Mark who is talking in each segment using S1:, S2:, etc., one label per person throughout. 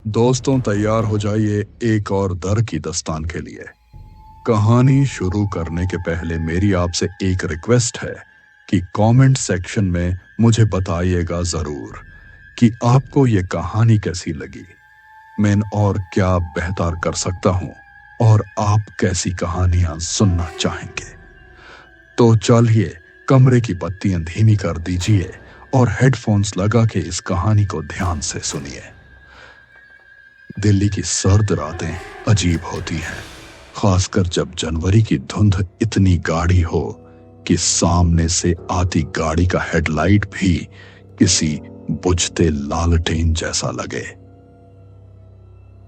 S1: दोस्तों तैयार हो जाइए एक और दर की दस्तान के लिए। कहानी शुरू करने के पहले मेरी आपसे एक रिक्वेस्ट है कि कमेंट सेक्शन में मुझे बताइएगा जरूर कि आपको ये कहानी कैसी लगी, मैं और क्या बेहतर कर सकता हूँ और आप कैसी कहानियां सुनना चाहेंगे। तो चलिए कमरे की बत्तियां धीमी कर दीजिए और हेडफोन्स लगा के इस कहानी को ध्यान से सुनिए। दिल्ली की सर्द रातें अजीब होती हैं, खासकर जब जनवरी की धुंध इतनी गाढ़ी हो कि सामने से आती गाड़ी का हेडलाइट भी किसी बुझते लालटेन जैसा लगे।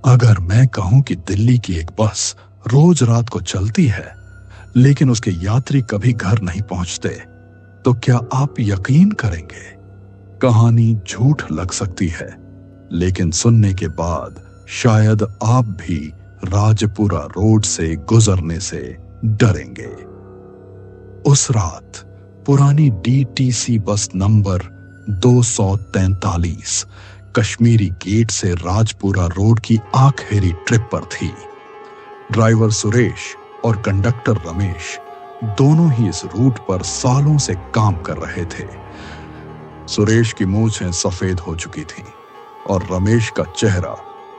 S1: अगर मैं कहूं कि दिल्ली की एक बस रोज रात को चलती है लेकिन उसके यात्री कभी घर नहीं पहुंचते, तो क्या आप यकीन करेंगे? कहानी झूठ लग सकती है, लेकिन सुनने के बाद शायद आप भी राजपुरा रोड से गुजरने से डरेंगे। उस रात पुरानी DTC bus number 243 Kashmiri gate से राजपुरा रोड की आखिरी ट्रिप पर थी। ड्राइवर सुरेश और कंडक्टर रमेश दोनों ही इस रूट पर सालों से काम कर रहे थे। सुरेश की मूंछें सफेद हो चुकी थीं और रमेश का चेहरा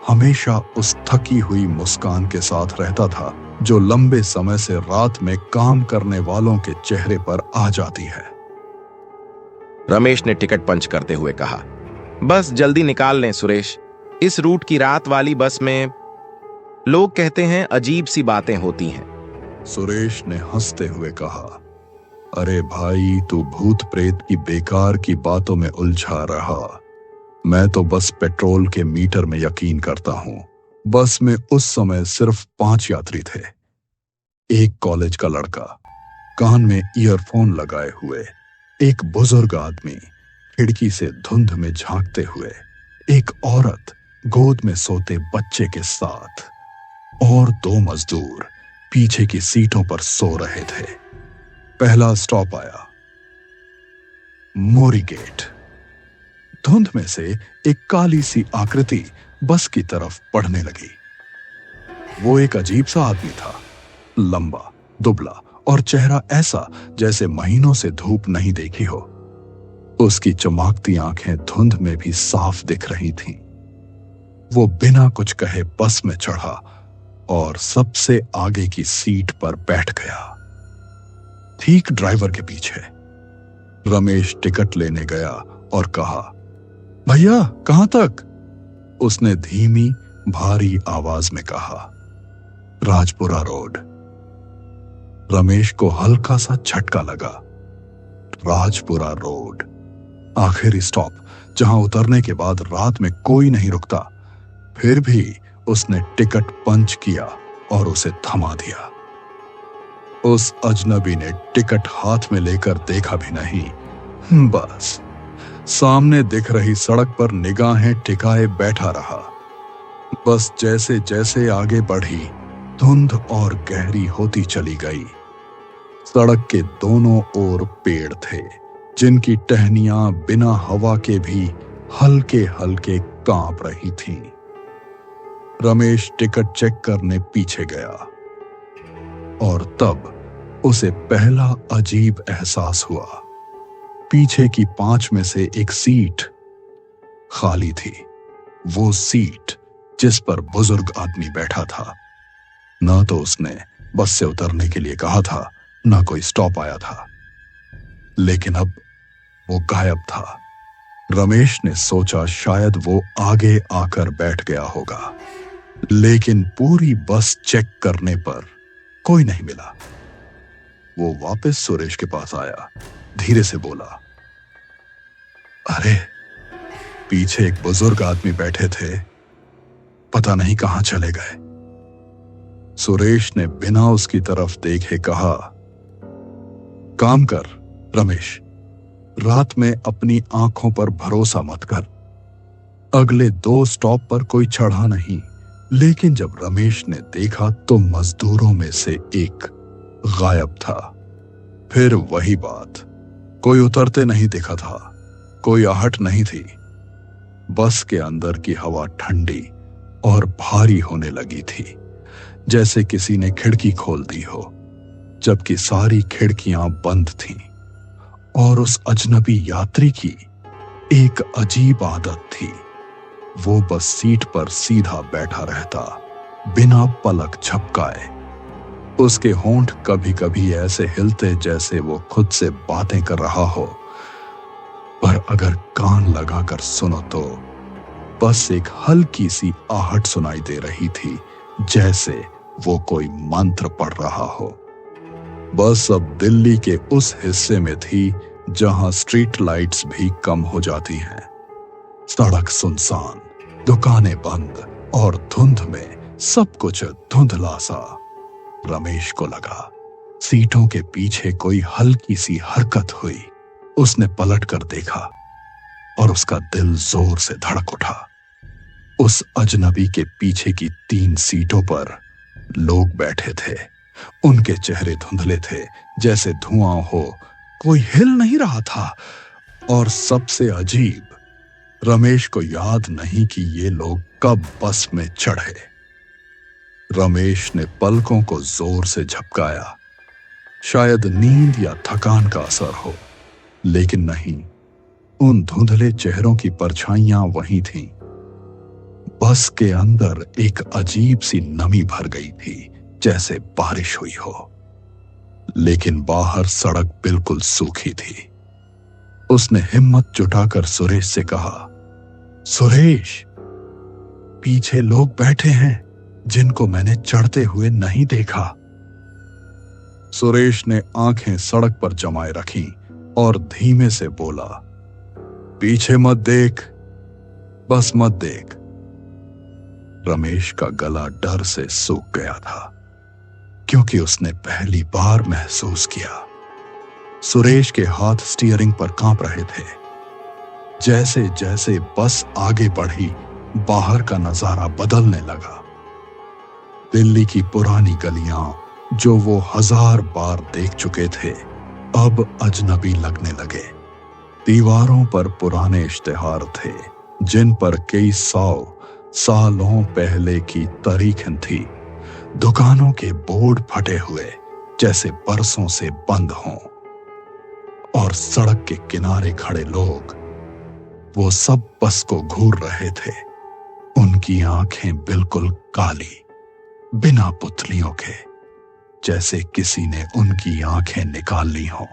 S1: हमेशा उस थकी हुई मुस्कान के साथ रहता था जो लंबे समय से रात में काम करने वालों के चेहरे पर आ जाती है।
S2: रमेश ने टिकट पंच करते हुए कहा, बस जल्दी निकाल लें सुरेश। इस रूट की रात वाली बस में लोग कहते हैं अजीब सी बातें होती हैं।
S1: सुरेश ने हंसते हुए कहा, अरे भाई, तू भूत प्रेत की बेकार की बातों में उलझा रहा। मैं तो बस पेट्रोल के मीटर में यकीन करता हूं। बस में उस समय सिर्फ 5 यात्री थे। एक कॉलेज का लड़का कान में ईयरफोन लगाए हुए, एक बुजुर्ग आदमी खिड़की से धुंध में झांकते हुए, एक औरत गोद में सोते बच्चे के साथ और 2 मजदूर पीछे की सीटों पर सो रहे थे। पहला स्टॉप आया, मोरी गेट। धुंध में से एक काली सी आकृति बस की तरफ बढ़ने लगी। वो एक अजीब सा आदमी था, लंबा, दुबला और चेहरा ऐसा जैसे महीनों से धूप नहीं देखी हो। उसकी चमकती आंखें धुंध में भी साफ दिख रही थीं। वो बिना कुछ कहे बस में चढ़ा और सबसे आगे की सीट पर बैठ गया, ठीक ड्राइवर के पीछे। रमेश टिकट लेने गया और कहा, भैया कहां तक? उसने धीमी भारी आवाज में कहा, राजपुरा रोड। रमेश को हल्का सा झटका लगा। राजपुरा रोड, आखिरी स्टॉप जहां उतरने के बाद रात में कोई नहीं रुकता। फिर भी उसने टिकट पंच किया और उसे थमा दिया। उस अजनबी ने टिकट हाथ में लेकर देखा भी नहीं, बस सामने दिख रही सड़क पर निगाहें टिकाए बैठा रहा। बस जैसे जैसे आगे बढ़ी, धुंध और गहरी होती चली गई। सड़क के दोनों ओर पेड़ थे जिनकी टहनियां बिना हवा के भी हल्के हल्के कांप रही थीं। रमेश टिकट चेक करने पीछे गया और तब उसे पहला अजीब एहसास हुआ। पीछे की 5 में से एक सीट खाली थी, वो सीट जिस पर बुजुर्ग आदमी बैठा था। ना तो उसने बस से उतरने के लिए कहा था, ना कोई स्टॉप आया था, लेकिन अब वो गायब था। रमेश ने सोचा शायद वो आगे आकर बैठ गया होगा, लेकिन पूरी बस चेक करने पर कोई नहीं मिला। वो वापस सुरेश के पास आया, धीरे से बोला, अरे पीछे एक बुजुर्ग आदमी बैठे थे, पता नहीं कहां चले गए। सुरेश ने बिना उसकी तरफ देखे कहा, काम कर रमेश, रात में अपनी आंखों पर भरोसा मत कर। अगले 2 स्टॉप पर कोई चढ़ा नहीं, लेकिन जब रमेश ने देखा तो मजदूरों में से एक गायब था। फिर वही बात, कोई उतरते नहीं दिखा था, कोई आहट नहीं थी। बस के अंदर की हवा ठंडी और भारी होने लगी थी, जैसे किसी ने खिड़की खोल दी हो, जबकि सारी खिड़कियां बंद थीं। और उस अजनबी यात्री की एक अजीब आदत थी। वो बस सीट पर सीधा बैठा रहता, बिना पलक झपकाए। उसके होंठ कभी कभी ऐसे हिलते जैसे वो खुद से बातें कर रहा हो, पर अगर कान लगाकर सुनो तो बस एक हल्की सी आहट सुनाई दे रही थी, जैसे वो कोई मंत्र पढ़ रहा हो। बस अब दिल्ली के उस हिस्से में थी जहां स्ट्रीट लाइट्स भी कम हो जाती हैं। सड़क सुनसान, दुकानें बंद और धुंध में सब कुछ धुंधला सा। रमेश को लगा सीटों के पीछे कोई हल्की सी हरकत हुई। उसने पलट कर देखा और उसका दिल जोर से धड़क उठा। उस अजनबी के पीछे की 3 सीटों पर लोग बैठे थे। उनके चेहरे धुंधले थे, जैसे धुआं हो, कोई हिल नहीं रहा था। और सबसे अजीब, रमेश को याद नहीं कि ये लोग कब बस में चढ़े। रमेश ने पलकों को जोर से झपकाया। शायद नींद या थकान का असर हो, लेकिन नहीं, उन धुंधले चेहरों की परछाइयां वहीं थीं। बस के अंदर एक अजीब सी नमी भर गई थी, जैसे बारिश हुई हो। लेकिन बाहर सड़क बिल्कुल सूखी थी। उसने हिम्मत जुटाकर सुरेश से कहा, सुरेश, पीछे लोग बैठे हैं जिनको मैंने चढ़ते हुए नहीं देखा। सुरेश ने आंखें सड़क पर जमाए रखीं और धीमे से बोला, पीछे मत देख, बस मत देख। रमेश का गला डर से सूख गया था, क्योंकि उसने पहली बार महसूस किया सुरेश के हाथ स्टीयरिंग पर कांप रहे थे। जैसे जैसे बस आगे बढ़ी, बाहर का नजारा बदलने लगा। दिल्ली की पुरानी गलियां, जो वो 1000 बार देख चुके थे, अब अजनबी लगने लगे। दीवारों पर पुराने इश्तिहार थे, जिन पर कई 100 सालों पहले की तारीखें थी। दुकानों के बोर्ड फटे हुए, जैसे बरसों से बंद हों। और सड़क के किनारे खड़े लोग, वो सब बस को घूर रहे थे। उनकी आंखें बिल्कुल काली, बिना पुतलियों के, जैसे किसी ने उनकी आंखें निकाल ली हों।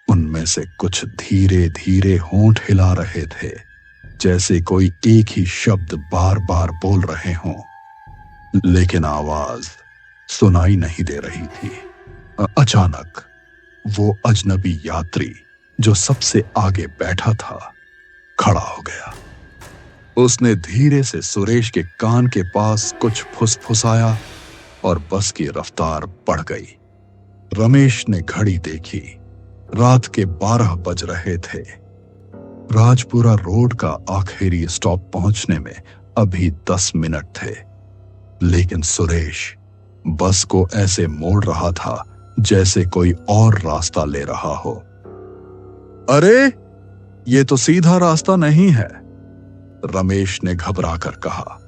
S1: उनमें से कुछ धीरे धीरे होंठ हिला रहे थे, जैसे कोई एक ही शब्द बार बार बोल रहे हों, लेकिन आवाज सुनाई नहीं दे रही थी। अचानक वो अजनबी यात्री, जो सबसे आगे बैठा था, खड़ा हो गया। उसने धीरे से सुरेश के कान के पास कुछ फुसफुसाया और बस की रफ्तार बढ़ गई। रमेश ने घड़ी देखी। रात के 12 बज रहे थे। राजपुरा रोड का आखिरी स्टॉप पहुंचने में अभी 10 मिनट थे, लेकिन सुरेश बस को ऐसे मोड़ रहा था जैसे कोई और रास्ता ले रहा हो। अरे, ये तो सीधा रास्ता नहीं है, रमेश ने घबराकर कहा।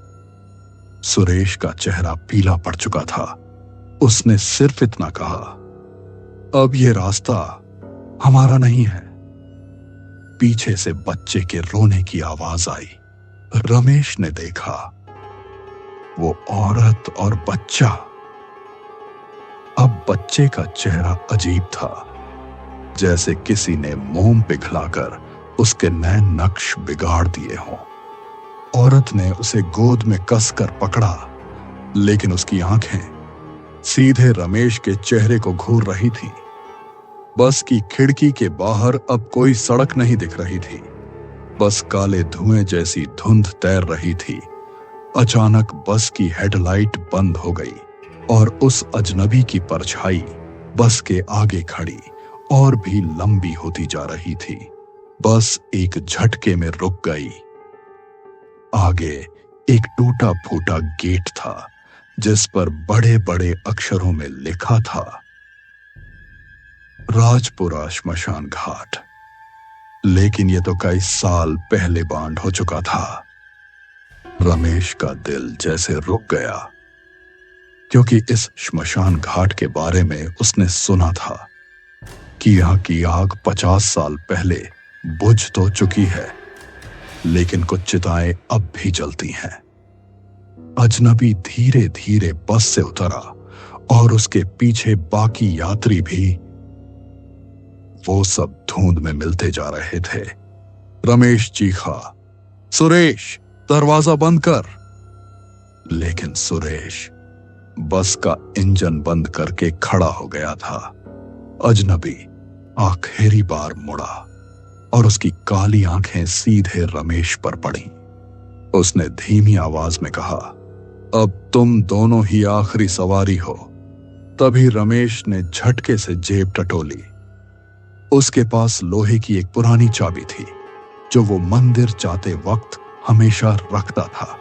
S1: सुरेश का चेहरा पीला पड़ चुका था। उसने सिर्फ इतना कहा, अब ये रास्ता हमारा नहीं है। पीछे से बच्चे के रोने की आवाज आई। रमेश ने देखा, वो औरत और बच्चा। अब बच्चे का चेहरा अजीब था, जैसे किसी ने मोम पिघलाकर उसके नए नक्श बिगाड़ दिए हों। औरत ने उसे गोद में कसकर पकड़ा, लेकिन उसकी आंखें सीधे रमेश के चेहरे को घूर रही थीं। बस की खिड़की के बाहर अब कोई सड़क नहीं दिख रही थी, बस काले धुएं जैसी धुंध तैर रही थी। अचानक बस की हेडलाइट बंद हो गई और उस अजनबी की परछाई बस के आगे खड़ी और भी लंबी होती जा रही थी। बस एक झटके में रुक गई। आगे एक टूटा फूटा गेट था, जिस पर बड़े बड़े अक्षरों में लिखा था, राजपुरा श्मशान घाट। लेकिन यह तो कई साल पहले बांध हो चुका था। रमेश का दिल जैसे रुक गया, क्योंकि इस श्मशान घाट के बारे में उसने सुना था कि यहाँ की आग 50 साल पहले बुझ तो चुकी है, लेकिन कुछ चिताएं अब भी जलती हैं। अजनबी धीरे धीरे बस से उतरा और उसके पीछे बाकी यात्री भी। वो सब धुंध में मिलते जा रहे थे। रमेश चीखा, सुरेश, दरवाजा बंद कर। लेकिन सुरेश बस का इंजन बंद करके खड़ा हो गया था। अजनबी आखिरी बार मुड़ा और उसकी काली आंखें सीधे रमेश पर पड़ी। उसने धीमी आवाज में कहा, अब तुम दोनों ही आखिरी सवारी हो। तभी रमेश ने झटके से जेब टटोली। उसके पास लोहे की एक पुरानी चाबी थी जो वो मंदिर जाते वक्त हमेशा रखता था।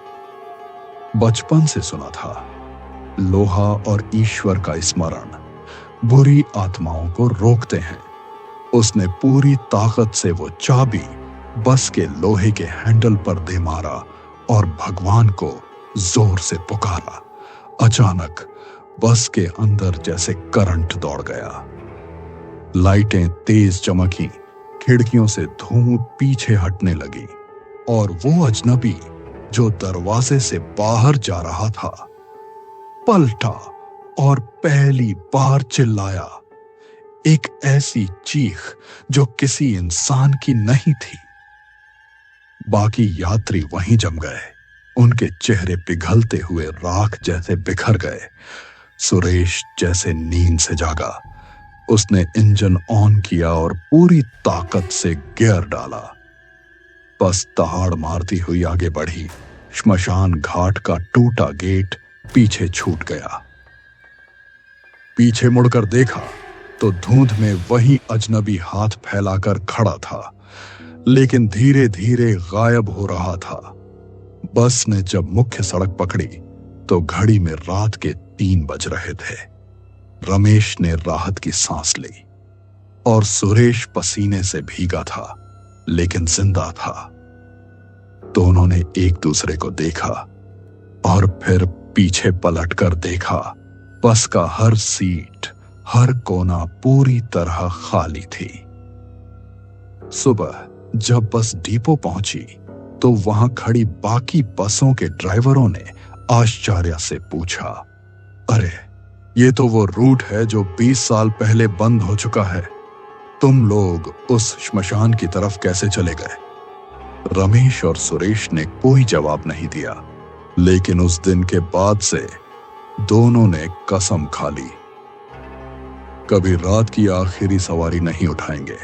S1: बचपन से सुना था, लोहा और ईश्वर का स्मरण बुरी आत्माओं को रोकते हैं। उसने पूरी ताकत से वो चाबी बस के लोहे के हैंडल पर दे मारा और भगवान को जोर से पुकारा। अचानक बस के अंदर जैसे करंट दौड़ गया। लाइटें तेज चमकी, खिड़कियों से धूम पीछे हटने लगी और वो अजनबी जो दरवाजे से बाहर जा रहा था पलटा और पहली बार चिल्लाया, एक ऐसी चीख जो किसी इंसान की नहीं थी। बाकी यात्री वहीं जम गए। उनके चेहरे पिघलते हुए राख जैसे बिखर गए। सुरेश जैसे नींद से जागा। उसने इंजन ऑन किया और पूरी ताकत से गियर डाला। बस दहाड़ मारती हुई आगे बढ़ी। श्मशान घाट का टूटा गेट पीछे छूट गया। पीछे मुड़कर देखा तो धुंध में वही अजनबी हाथ फैलाकर खड़ा था, लेकिन धीरे धीरे गायब हो रहा था। बस ने जब मुख्य सड़क पकड़ी तो घड़ी में रात के 3 बज रहे थे। रमेश ने राहत की सांस ली और सुरेश पसीने से भीगा था, लेकिन जिंदा था। दोनों ने एक दूसरे को देखा और फिर पीछे पलटकर देखा। बस का हर सीट, हर कोना पूरी तरह खाली थी। सुबह जब बस डिपो पहुंची तो वहां खड़ी बाकी बसों के ड्राइवरों ने आश्चर्य से पूछा, अरे ये तो वो रूट है जो 20 साल पहले बंद हो चुका है। तुम लोग उस श्मशान की तरफ कैसे चले गए? रमेश और सुरेश ने कोई जवाब नहीं दिया, लेकिन उस दिन के बाद से दोनों ने कसम खा ली, कभी रात की आखिरी सवारी नहीं उठाएंगे।